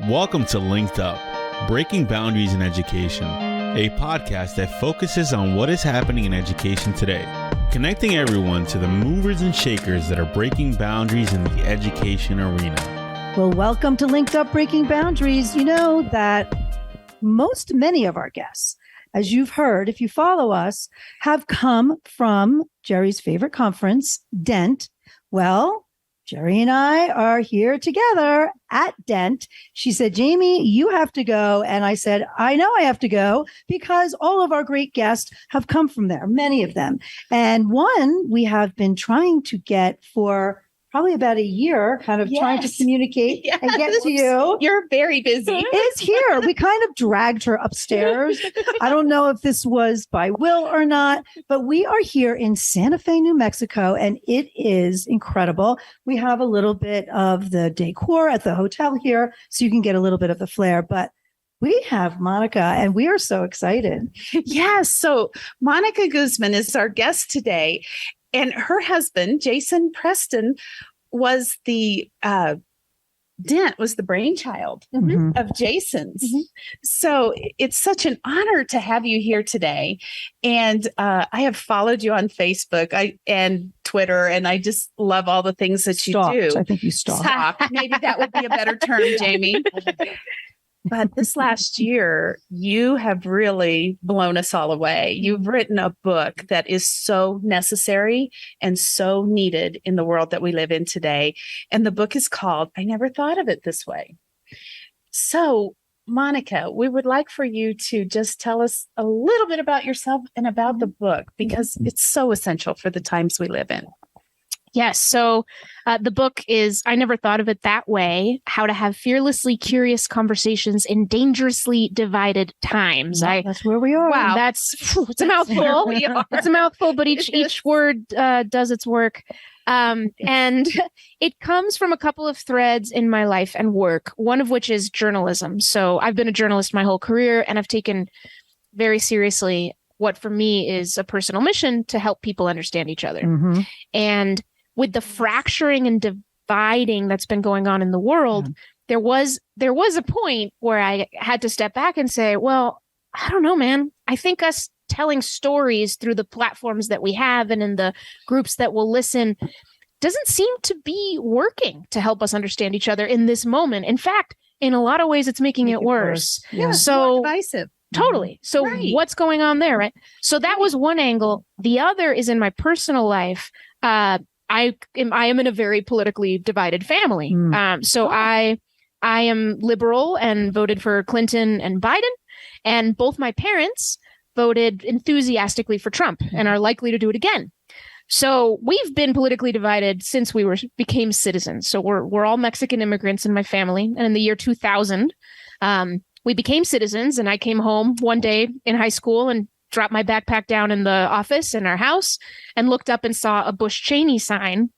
Welcome to Linked Up, Breaking Boundaries in Education, a podcast that focuses on what is happening in education today, connecting everyone to the movers and shakers that are breaking boundaries in the education arena. Well, welcome to Linked Up, Breaking Boundaries. You know that many of our guests, as you've heard, if you follow us, have come from Jerry's favorite conference, DENT. Well, Jerry and I are here together at DENT. She said, Jamie, you have to go. And I said, I know I have to go because all of our great guests have come from there, many of them. And one we have been trying to get for probably about a year, kind of trying to communicate and get to you. You're very busy. Is here. We kind of dragged her upstairs. I don't know if this was by will or not, but we are here in Santa Fe, New Mexico, and it is incredible. We have a little bit of the decor at the hotel here, so you can get a little bit of the flair, but we have Monica, and we are so excited. Yes. So Monica Guzman is our guest today. And her husband, Jason Preston, was the DENT was the brainchild of Jason's. So it's such an honor to have you here today. And I have followed you on Facebook and Twitter, and I just love all the things that you do. I think you stalked. Maybe that would be a better term, Jamie. But this last year, you have really blown us all away. You've written a book that is so necessary and so needed in the world that we live in today. And the book is called I Never Thought of It This Way. So, Monica, we would like for you to just tell us a little bit about yourself and about the book, because it's so essential for the times we live in. Yes. So the book is I Never Thought of It That Way, How to Have Fearlessly Curious Conversations in Dangerously Divided Times. That's where we are. Wow. It's a mouthful. It's a mouthful, but each word does its work. And it comes from a couple of threads in my life and work, one of which is journalism. So I've been a journalist my whole career, and I've taken very seriously what for me is a personal mission to help people understand each other. And with the fracturing and dividing that's been going on in the world, there was a point where I had to step back and say, well, I don't know, man. I think us telling stories through the platforms that we have and in the groups that will listen doesn't seem to be working to help us understand each other in this moment. In fact, in a lot of ways, it's making it worse. Yeah, so more divisive. Totally. So what's going on there, right? So that was one angle. The other is in my personal life. I am in a very politically divided family. So I am liberal and voted for Clinton and Biden, and both my parents voted enthusiastically for Trump and are likely to do it again. So we've been politically divided since we became citizens. So we're all Mexican immigrants in my family. And in the year 2000, we became citizens, and I came home one day in high school and dropped my backpack down in the office in our house and looked up and saw a Bush Cheney sign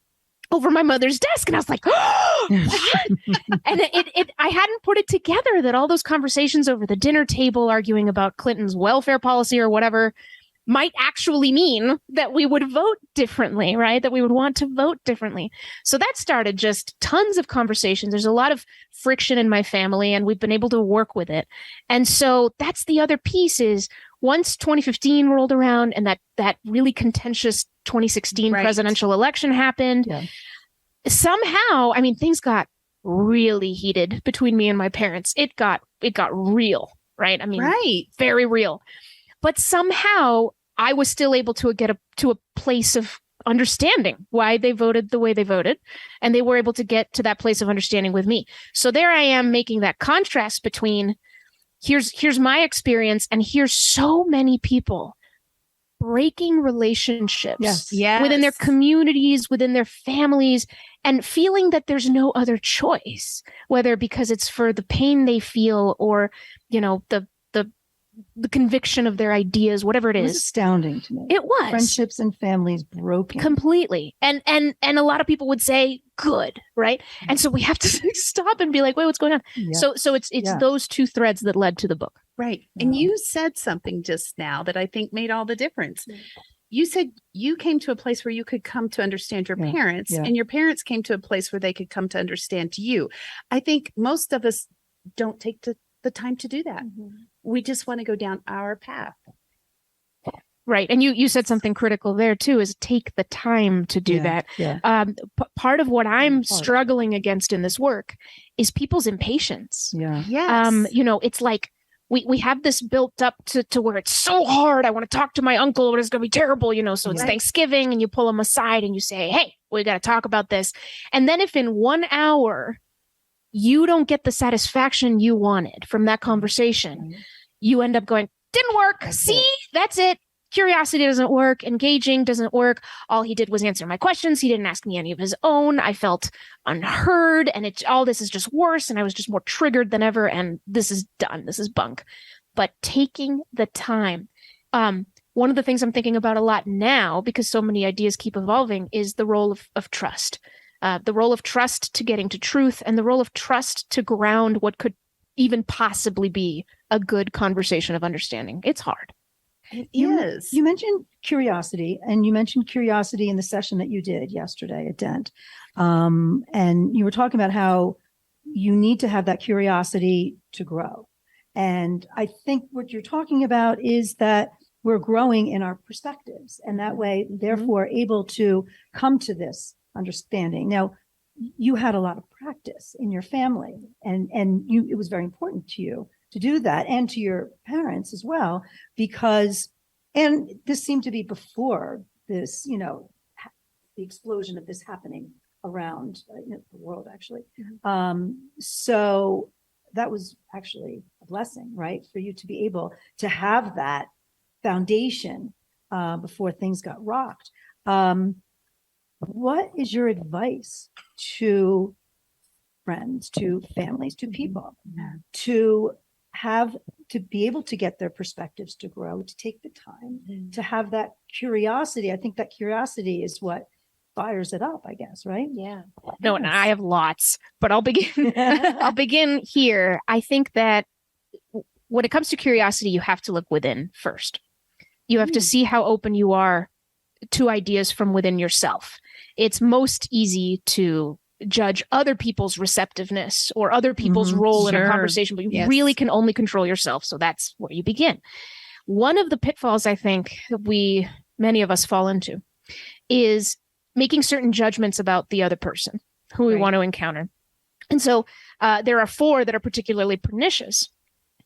over my mother's desk. And I was like, oh, what? And I hadn't put it together that all those conversations over the dinner table arguing about Clinton's welfare policy or whatever might actually mean that we would vote differently, right? That we would want to vote differently. So that started just tons of conversations. There's a lot of friction in my family, and we've been able to work with it. And so that's the other piece is once 2015 rolled around and that really contentious 2016 presidential election happened, somehow, I mean, things got really heated between me and my parents. It got real, right? I mean, very real. But somehow I was still able to get to a place of understanding why they voted the way they voted. And they were able to get to that place of understanding with me. So there I am making that contrast between here's my experience, and here's so many people breaking relationships within their communities, within their families, and feeling that there's no other choice, whether because it's for the pain they feel or, you know, the conviction of their ideas, whatever it is. It was astounding to me. It was. Friendships and families broken. Completely. And a lot of people would say, good, right? And so we have to stop and be like, wait, what's going on? So it's those two threads that led to the book. Right. And you said something just now that I think made all the difference. You said you came to a place where you could come to understand your parents, and your parents came to a place where they could come to understand you. I think most of us don't take the time to do that. We just want to go down our path. Right. And you said something critical there too, is take the time to do that. Yeah. Part of what I'm struggling against in this work is people's impatience. Yeah. Yes. It's like we have this built up to where it's so hard. I want to talk to my uncle, but it's going to be terrible, so it's Thanksgiving and you pull him aside and you say, hey, we got to talk about this. And then if in 1 hour you don't get the satisfaction you wanted from that conversation, you end up going, didn't work. That's it. Curiosity doesn't work. Engaging doesn't work. All he did was answer my questions. He didn't ask me any of his own. I felt unheard, and all this is just worse. And I was just more triggered than ever. And this is done. This is bunk. But taking the time. One of the things I'm thinking about a lot now, because so many ideas keep evolving, is the role of trust. The role of trust to getting to truth, and the role of trust to ground what could even possibly be a good conversation of understanding. It's hard. It is. You mentioned curiosity, and you mentioned curiosity in the session that you did yesterday at Dent. And you were talking about how you need to have that curiosity to grow. And I think what you're talking about is that we're growing in our perspectives, and that way, therefore, able to come to this understanding. Now, you had a lot of practice in your family, and it was very important to you to do that, and to your parents as well, because, and this seemed to be before this, the explosion of this happening around the world, actually. So that was actually a blessing, right? For you to be able to have that foundation before things got rocked. What is your advice to friends, to families, to people, to be able to get their perspectives to grow, to take the time, to have that curiosity? I think that curiosity is what fires it up, I guess, right? Yeah. No, and I have lots, but I'll begin. I'll begin here. I think that when it comes to curiosity, you have to look within first. You have to see how open you are to ideas from within yourself. It's most easy to judge other people's receptiveness or other people's role in a conversation, but you really can only control yourself. So that's where you begin. One of the pitfalls I think many of us fall into is making certain judgments about the other person who we want to encounter. And so there are 4 that are particularly pernicious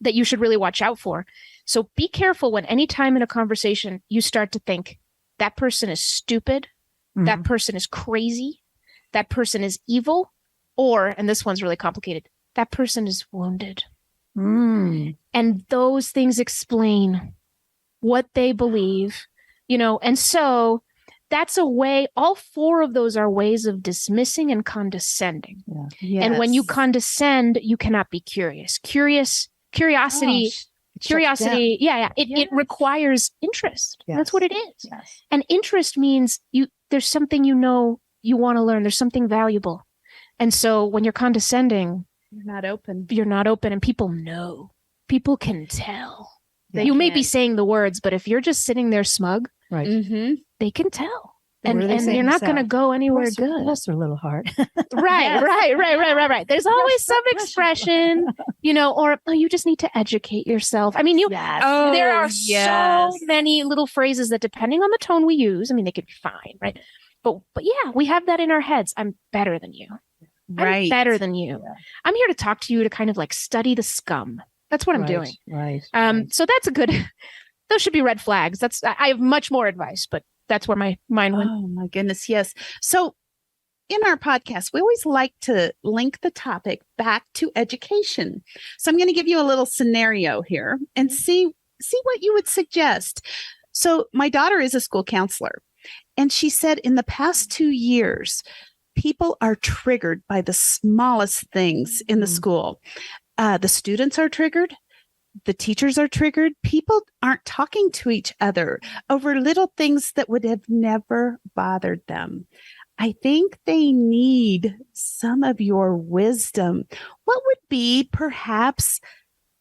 that you should really watch out for. So be careful when any time in a conversation you start to think that person is stupid, that person is crazy, that person is evil, or, and this one's really complicated, that person is wounded. And those things explain what they believe, and so that's a way, all 4 of those are ways of dismissing and condescending. And when you condescend, you cannot be curious. Curiosity, it requires interest. That's what it is. And interest means there's something you want to learn. There's something valuable. And so when you're condescending, you're not open, and people know. People can tell. You may be saying the words, but if you're just sitting there smug, they can tell. And you're not going to go anywhere good. Bless her little heart. Right. There's always some expression, or you just need to educate yourself. I mean, there are so many little phrases that, depending on the tone we use, I mean, they could be fine, right? But yeah, we have that in our heads. I'm better than you. I'm better than you. Yeah. I'm here to talk to you to kind of like study the scum. That's what I'm doing. Right. So that's those should be red flags. I have much more advice, but that's where my mind went. Oh my goodness. Yes. So in our podcast, we always like to link the topic back to education. So I'm going to give you a little scenario here and see what you would suggest. So my daughter is a school counselor, and she said in the past 2 years, people are triggered by the smallest things in the school. The students are triggered. The teachers are triggered. People aren't talking to each other over little things that would have never bothered them. I think they need some of your wisdom. What would be perhaps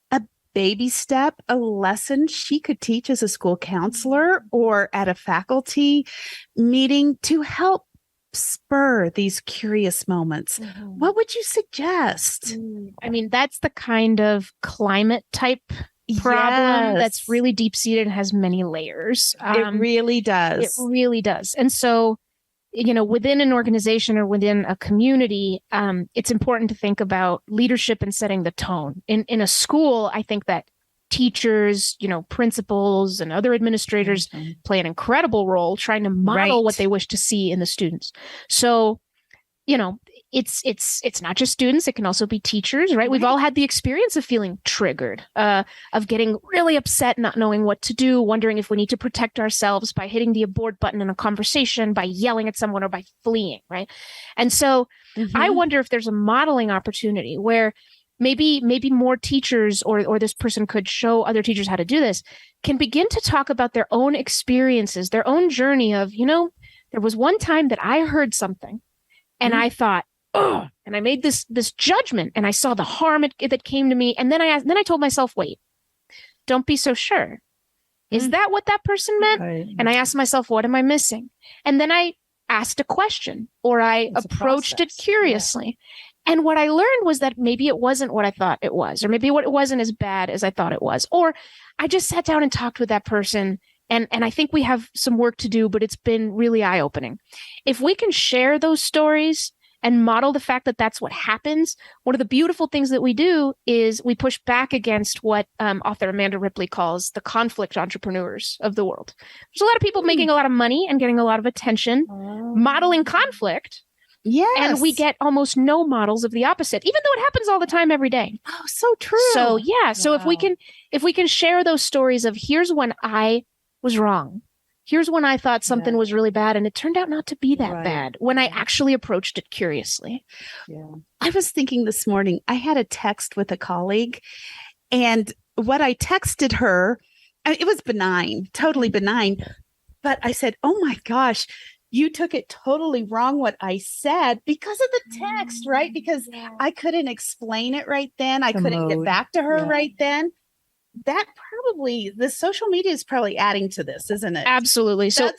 a baby step, a lesson she could teach as a school counselor or at a faculty meeting to help spur these curious moments, what would you suggest? I mean, that's the kind of climate type problem that's really deep seated and has many layers. It really does. It really does. And so, within an organization or within a community, it's important to think about leadership and setting the tone. In a school, I think that teachers, principals and other administrators play an incredible role trying to model what they wish to see in the students. So, it's not just students. It can also be teachers, right? We've all had the experience of feeling triggered, of getting really upset, not knowing what to do, wondering if we need to protect ourselves by hitting the abort button in a conversation, by yelling at someone, or by fleeing, right? And so I wonder if there's a modeling opportunity where maybe more teachers or this person could show other teachers how to do this, can begin to talk about their own experiences, their own journey of, there was one time that I heard something and I thought, oh, and I made this judgment and I saw the harm that came to me. And then I told myself, wait, don't be so sure. Is that what that person meant? Right. And I asked myself, what am I missing? And then I asked a question, or I approached it curiously. Yeah. And what I learned was that maybe it wasn't what I thought it was, or maybe it wasn't as bad as I thought it was. Or I just sat down and talked with that person. And I think we have some work to do, but it's been really eye-opening. If we can share those stories and model the fact that that's what happens, one of the beautiful things that we do is we push back against what author Amanda Ripley calls the conflict entrepreneurs of the world. There's a lot of people making a lot of money and getting a lot of attention, modeling conflict. Yes. And we get almost no models of the opposite, even though it happens all the time every day. Oh, so true. So yeah. So if we can share those stories of here's when I was wrong. Here's when I thought something was really bad and it turned out not to be that bad when I actually approached it curiously. Yeah. I was thinking this morning, I had a text with a colleague, and what I texted her, it was benign, totally benign. But I said, oh my gosh, you took it totally wrong what I said because of the text, right? Because I couldn't explain it right then. I couldn't get back to her right then. That probably, the social media is probably adding to this, isn't it? Absolutely. So,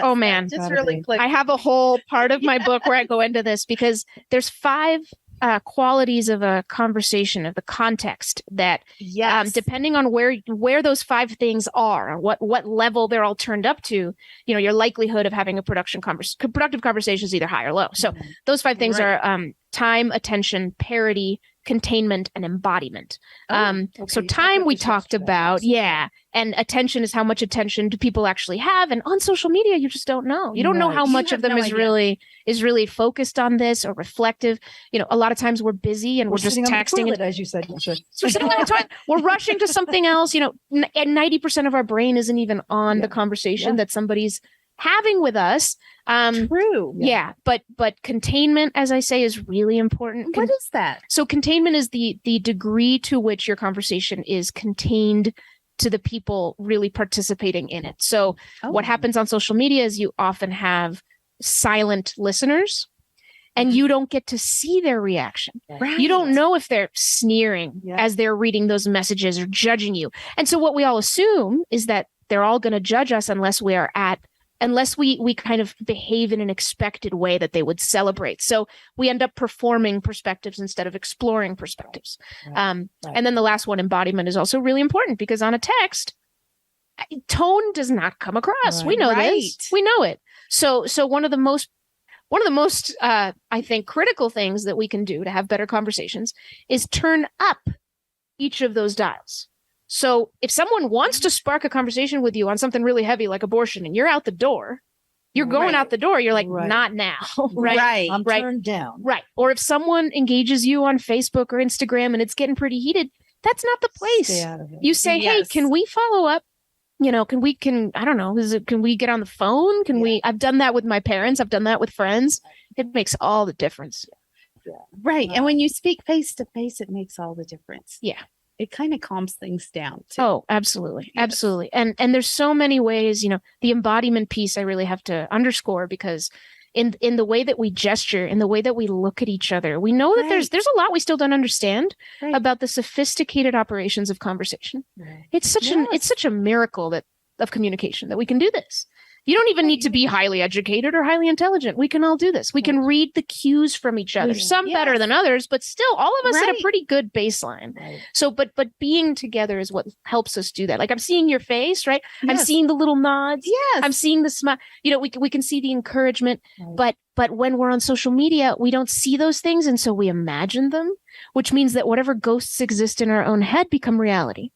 oh man, just really clicked. I have a whole part of my book where I go into this because there's 5 qualities of a conversation, of the context that, depending on where those 5 things are, what level they're all turned up to, your likelihood of having a productive conversation is either high or low. So those 5 things are time, attention, parity, containment, and embodiment. So time we talked about, and attention is how much attention do people actually have, and on social media you just don't know. You don't know how much of them is really focused on this or reflective. A lot of times we're busy and we're just texting toilet, as you said. We're sitting on the toilet. We're rushing to something else. And 90% of our brain isn't even on the conversation that somebody's having with us. True. Yeah. But containment, as I say, is really important. What is that? So containment is the degree to which your conversation is contained to the people really participating in it. So what happens on social media is you often have silent listeners and you don't get to see their reaction. Right. You don't know if they're sneering as they're reading those messages or judging you. And so what we all assume is that they're all going to judge us unless we kind of behave in an expected way that they would celebrate. So we end up performing perspectives instead of exploring perspectives. And then the last one, embodiment, is also really important because on a text, tone does not come across. Right. We know this. We know it. So one of the most I think critical things that we can do to have better conversations is turn up each of those dials. So if someone wants to spark a conversation with you on something really heavy like abortion and you're out the door, you're going out the door, you're like, not now. Right. I'm turned down. Right. Or if someone engages you on Facebook or Instagram and it's getting pretty heated, that's not the place. Stay out of it. You say, hey, can we follow up? Can we get on the phone? I've done that with my parents. I've done that with friends. It makes all the difference. Yeah. Right. And when you speak face to face, it makes all the difference. Yeah. It kind of calms things down too. Oh, absolutely. Yes. Absolutely. And there's so many ways, the embodiment piece I really have to underscore because in the way that we gesture, in the way that we look at each other, we know that there's a lot we still don't understand about the sophisticated operations of conversation. Right. It's such a miracle of communication that we can do this. You don't even need to be highly educated or highly intelligent. We can all do this. We can read the cues from each other, some better than others, but still all of us at a pretty good baseline. Right. So, but being together is what helps us do that. Like I'm seeing your face, right? Yes. I'm seeing the little nods. Yes. I'm seeing the smile. You know, we can see the encouragement, but when we're on social media, we don't see those things. And so we imagine them, which means that whatever ghosts exist in our own head become reality.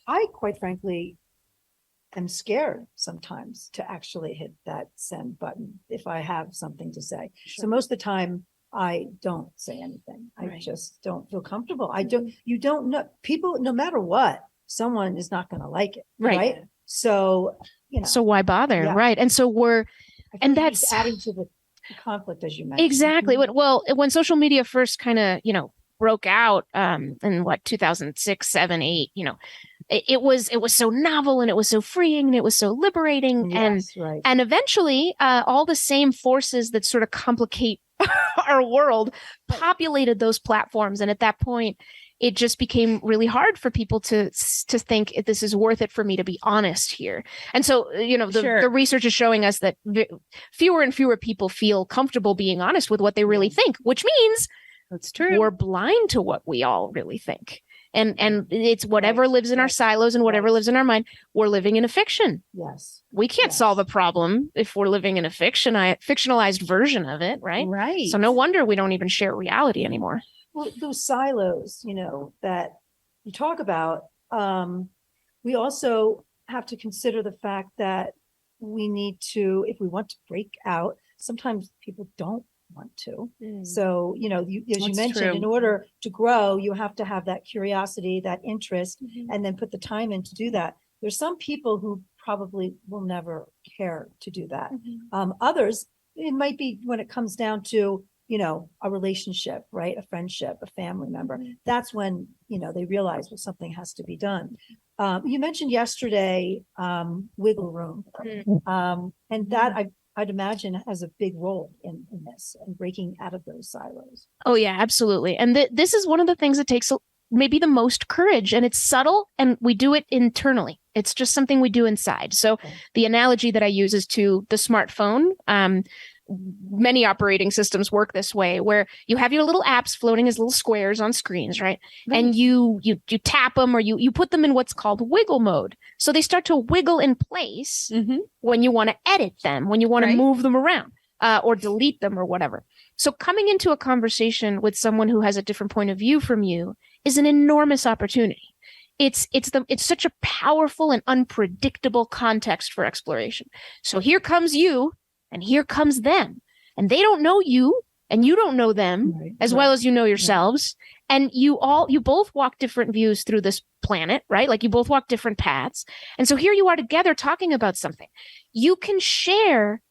I quite frankly am scared sometimes to actually hit that send button if I have something to say. Sure. So most of the time I don't say anything. I just don't feel comfortable. You don't know people, no matter what, someone is not going to like it. Right. So, so why bother? Yeah. Right. And so that's adding to the conflict, as you mentioned. Exactly. Well, when social media first kind of, broke out in 2006, 7, 8, it was so novel and it was so freeing and it was so liberating. Yes, and eventually all the same forces that sort of complicate our world populated those platforms. And at that point, it just became really hard for people to think if this is worth it for me to be honest here. And so, the research is showing us that fewer and fewer people feel comfortable being honest with what they really think, which means that's true. We're blind to what we all really think. And it's whatever lives in our silos and whatever lives in our mind. We're living in a fiction. Yes. We can't solve a problem if we're living in a fictionalized version of it, right? Right. So no wonder we don't even share reality anymore. Well, those silos, that you talk about, we also have to consider the fact that we need to, if we want to break out, sometimes people don't want to. So, as you mentioned, in order to grow, you have to have that curiosity, that interest, and then put the time in to do that. There's some people who probably will never care to do that. Others, it might be when it comes down to, a relationship, right? A friendship, a family member. That's when, they realize, well, something has to be done. You mentioned yesterday, wiggle room. And that I'd imagine has a big role in this and breaking out of those silos. Oh, yeah, absolutely. And this is one of the things that takes maybe the most courage, and it's subtle and we do it internally. It's just something we do inside. So the analogy that I use is to the smartphone. Many operating systems work this way, where you have your little apps floating as little squares on screens, right? And you tap them or you put them in what's called wiggle mode. So they start to wiggle in place when you want to edit them, when you want to move them around or delete them or whatever. So coming into a conversation with someone who has a different point of view from you is an enormous opportunity. It's such a powerful and unpredictable context for exploration. So here comes you. And here comes them. And they don't know you and you don't know them as well as you know yourselves. And you both walk different views through this planet, right? Like you both walk different paths. And so here you are together talking about something. You can share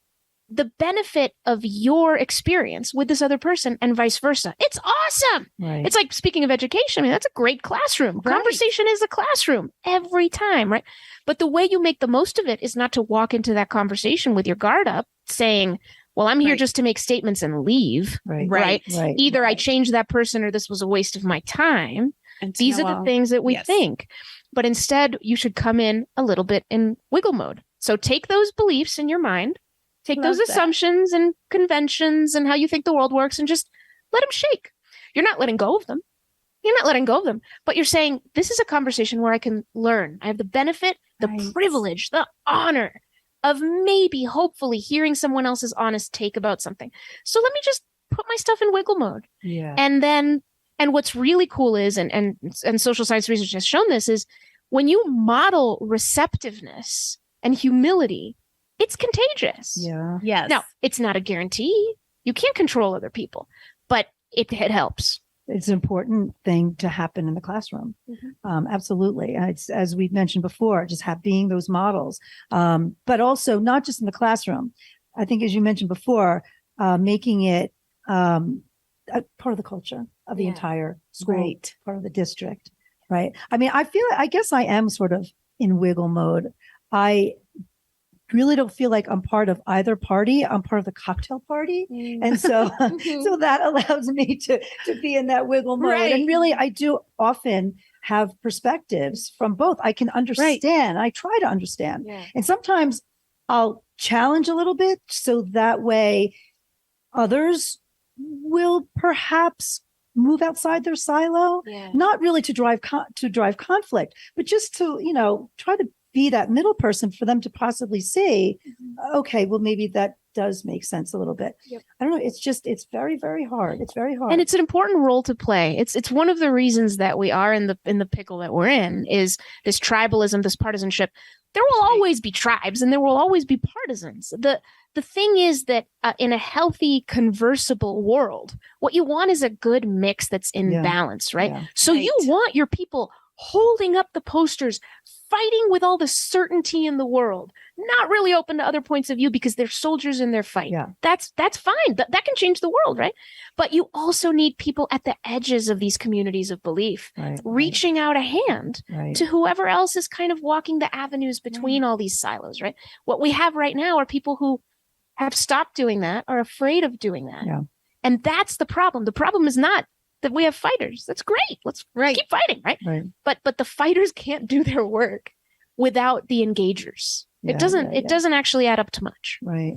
the benefit of your experience with this other person and vice versa. It's awesome. Right. It's like, speaking of education, I mean, that's a great classroom. Right. Conversation is a classroom every time, right? But the way you make the most of it is not to walk into that conversation with your guard up saying, well, I'm here just to make statements and leave. Right. Either I change that person or this was a waste of my time. And these are the things that we think. But instead, you should come in a little bit in wiggle mode. So take those beliefs in your mind, take those assumptions and conventions and how you think the world works and just let them shake. You're not letting go of them. But you're saying, this is a conversation where I can learn. I have the benefit, the privilege, the honor of maybe, hopefully, hearing someone else's honest take about something. So let me just put my stuff in wiggle mode. Yeah. And what's really cool is, and social science research has shown this, is when you model receptiveness and humility, it's contagious. Yeah. Yes. Now, it's not a guarantee. You can't control other people, but it helps. It's an important thing to happen in the classroom. Absolutely. It's, as we mentioned before, just being those models, but also not just in the classroom. I think, as you mentioned before, making it a part of the culture of the entire school, part of the district, right? I mean, I guess I am sort of in wiggle mode. I really don't feel like I'm part of either party. I'm part of the cocktail party. And so, so that allows me to be in that wiggle mode. Right. And really, I do often have perspectives from both. I can understand. I try to understand. Yeah. And sometimes I'll challenge a little bit, so that way others will perhaps move outside their silo, not really to drive conflict, but just to, try to be that middle person for them to possibly see, okay, well, maybe that does make sense a little bit. Yep. I don't know. It's very, very hard. It's very hard. And it's an important role to play. It's one of the reasons that we are in the pickle that we're in, is this tribalism, this partisanship. There will always be tribes and there will always be partisans. The thing is that in a healthy, conversible world, what you want is a good mix that's in balance, right? Yeah. So you want your people holding up the posters, fighting with all the certainty in the world, not really open to other points of view because they're soldiers in their fight. Yeah. That's fine. That can change the world, right? But you also need people at the edges of these communities of belief, reaching out a hand to whoever else is kind of walking the avenues between all these silos, right? What we have right now are people who have stopped doing that, are afraid of doing that. Yeah. And that's the problem. The problem is not that we have fighters. That's great. Let's keep fighting, right? But the fighters can't do their work without the engagers. It doesn't actually add up to much. Right.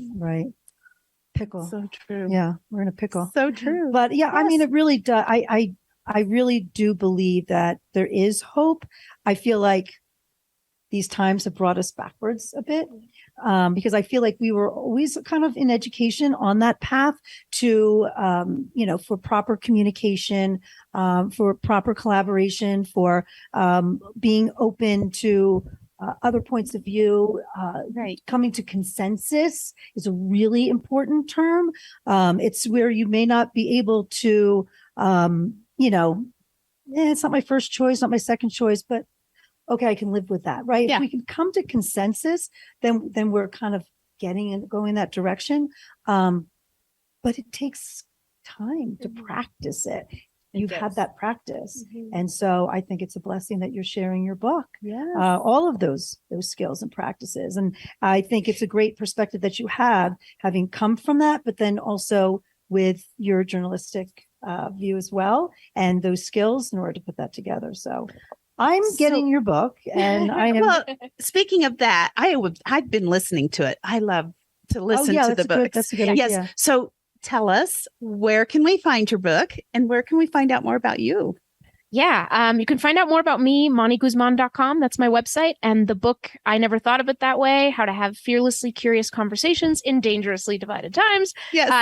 Pickle. So true. Yeah, we're in a pickle. So true. But yeah, I mean, it really does. I really do believe that there is hope. I feel like these times have brought us backwards a bit. Because I feel like we were always kind of in education on that path to, for proper communication, for proper collaboration, for being open to other points of view. Coming to consensus is a really important term. It's where you may not be able to, it's not my first choice, not my second choice, but okay, I can live with that, right? Yeah. If we can come to consensus, then we're kind of going that direction. But it takes time to practice it. You've had that practice. And so I think it's a blessing that you're sharing your book. All of those skills and practices. And I think it's a great perspective that you have, having come from that, but then also with your journalistic view as well, and those skills in order to put that together. So I'm getting your book, and I am. Well, speaking of that, I've been listening to it. I love to listen to the book. That's a good idea. Yes. So tell us, where can we find your book, and where can we find out more about you? Yeah, you can find out more about me, MoniGuzman.com. That's my website. And the book, I Never Thought of It That Way, How to Have Fearlessly Curious Conversations in Dangerously Divided Times,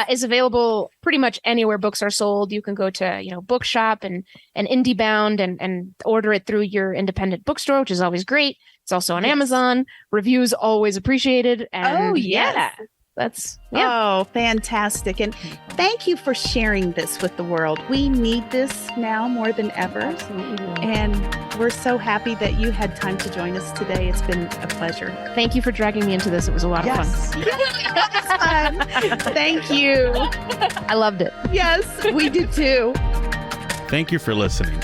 is available pretty much anywhere books are sold. You can go to, Bookshop and IndieBound and order it through your independent bookstore, which is always great. It's also on Amazon. Reviews always appreciated. And Oh, fantastic. And thank you for sharing this with the world. We need this now more than ever. Absolutely. And we're so happy that you had time to join us today. It's been a pleasure. Thank you for dragging me into this. It was a lot of fun. Fun. Thank you. I loved it. Yes, we did too. Thank you for listening.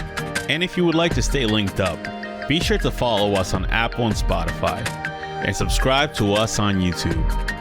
And if you would like to stay linked up, be sure to follow us on Apple and Spotify and subscribe to us on YouTube.